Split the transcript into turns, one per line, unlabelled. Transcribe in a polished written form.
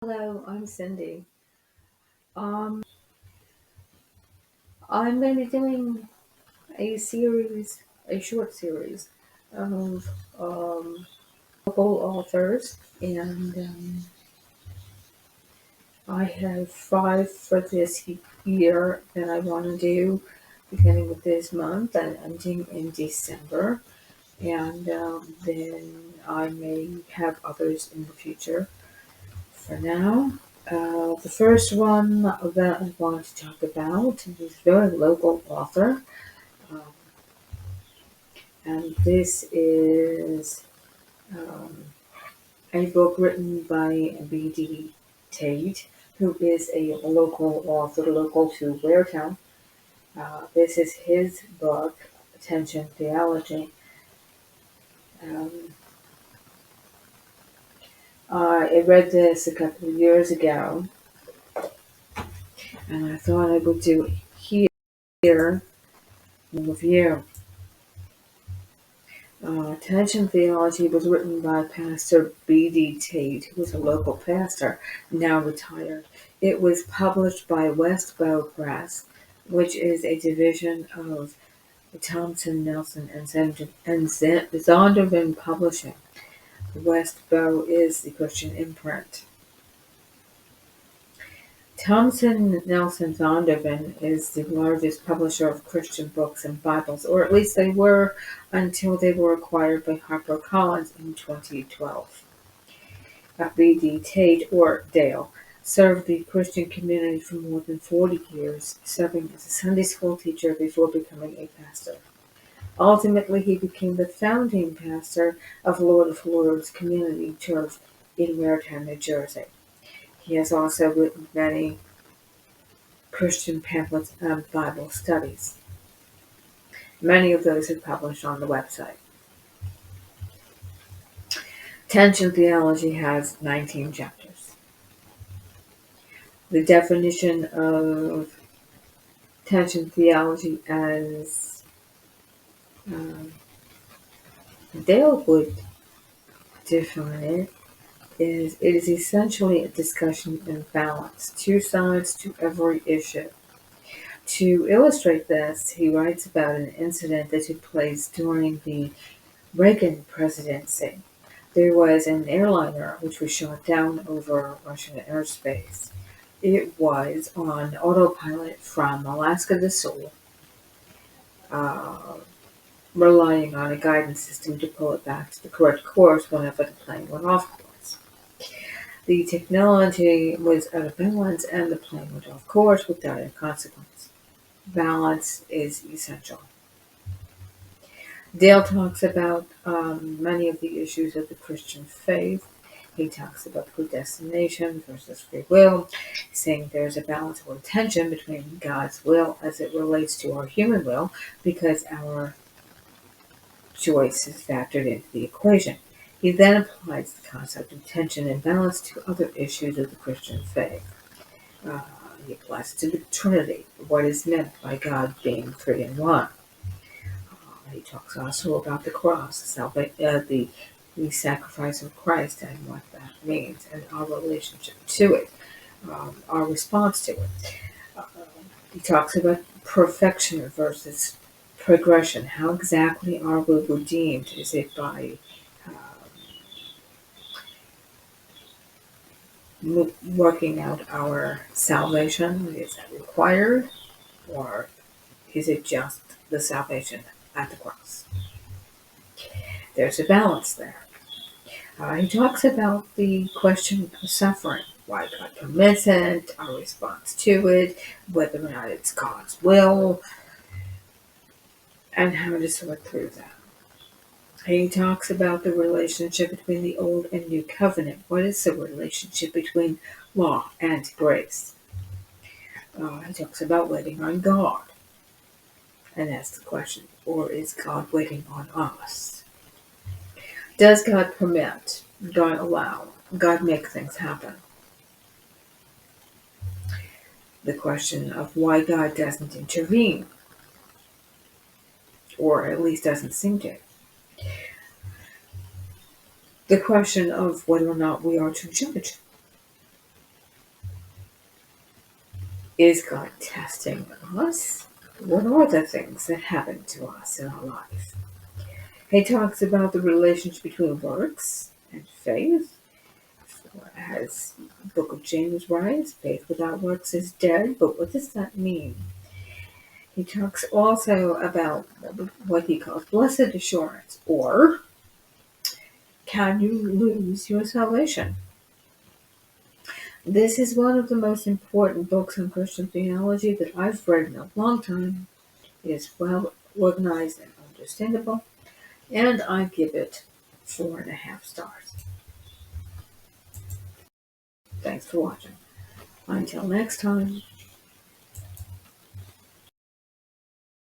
Hello, I'm Cyndi. Um, I'm going to be doing a short series of local authors, and I have five for this year that I want to do, beginning with this month and ending in December, and then I may have others in the future. For now, the first one that I want to talk about is a very local author, um, and this is um, a book written by B.D. Tate, who is a local author, local to Waretown. This is his book, Attention Theology. Um, I read this a couple of years ago, and I thought I would do it here in review. Attention Theology was written by Pastor B.D. Tate, who was a local pastor, now retired. It was published by Westbow Press, which is a division of Thompson, Nelson, and Zondervan Publishing. Westbow is the Christian imprint. Thomson Nelson Zondervan is the largest publisher of Christian books and Bibles, or at least they were until they were acquired by HarperCollins in 2012. B.D. Tate, or Dale, served the Christian community for more than 40 years, serving as a Sunday school teacher before becoming a pastor. Ultimately, he became the founding pastor of Lord of Lords Community Church in Waretown, New Jersey. He has also written many Christian pamphlets and Bible studies. Many of those are published on the website. Tension Theology has 19 chapters. The definition of tension theology as um, Dale would define it is it is essentially a discussion in balance, two sides to every issue. To illustrate this, he writes about an incident that took place during the Reagan presidency. There was an airliner which was shot down over Russian airspace. It was on autopilot from Alaska to Seoul, uh, relying on a guidance system to pull it back to the correct course whenever the plane went off course. The technology was out of balance and the plane went off course with dire consequence. Balance is essential. Dale talks about many of the issues of the Christian faith. He talks about predestination versus free will, saying there's a balance or tension between God's will as it relates to our human will, because our choice is factored into the equation. He then applies the concept of tension and balance to other issues of the Christian faith. Uh, he applies it to the Trinity, what is meant by God being three in one. He talks also about the cross, the sacrifice of Christ and what that means, and our relationship to it, our response to it. Uh, he talks about perfection versus progression. How exactly are we redeemed? Is it by working out our salvation? Is that required? Or is it just the salvation at the cross? There's a balance there. He talks about the question of suffering, why God permits it, our response to it, whether or not it's God's will, and how to sort through that. He talks about the relationship between the Old and New Covenant. What is the relationship between law and grace? He talks about waiting on God, and asks the question, or is God waiting on us? Does God permit? God allow? God make things happen? The question of why God doesn't intervene, or at least doesn't seem to. The question of whether or not we are to judge. Is God testing us? What are the things that happen to us in our life? He talks about the relationship between works and faith. As the book of James writes, faith without works is dead, but what does that mean? He talks also about what he calls blessed assurance, or can you lose your salvation? This is one of the most important books on Christian theology that I've read in a long time. It is well organized and understandable, and I give it 4.5 stars. Thanks for watching. Until next time.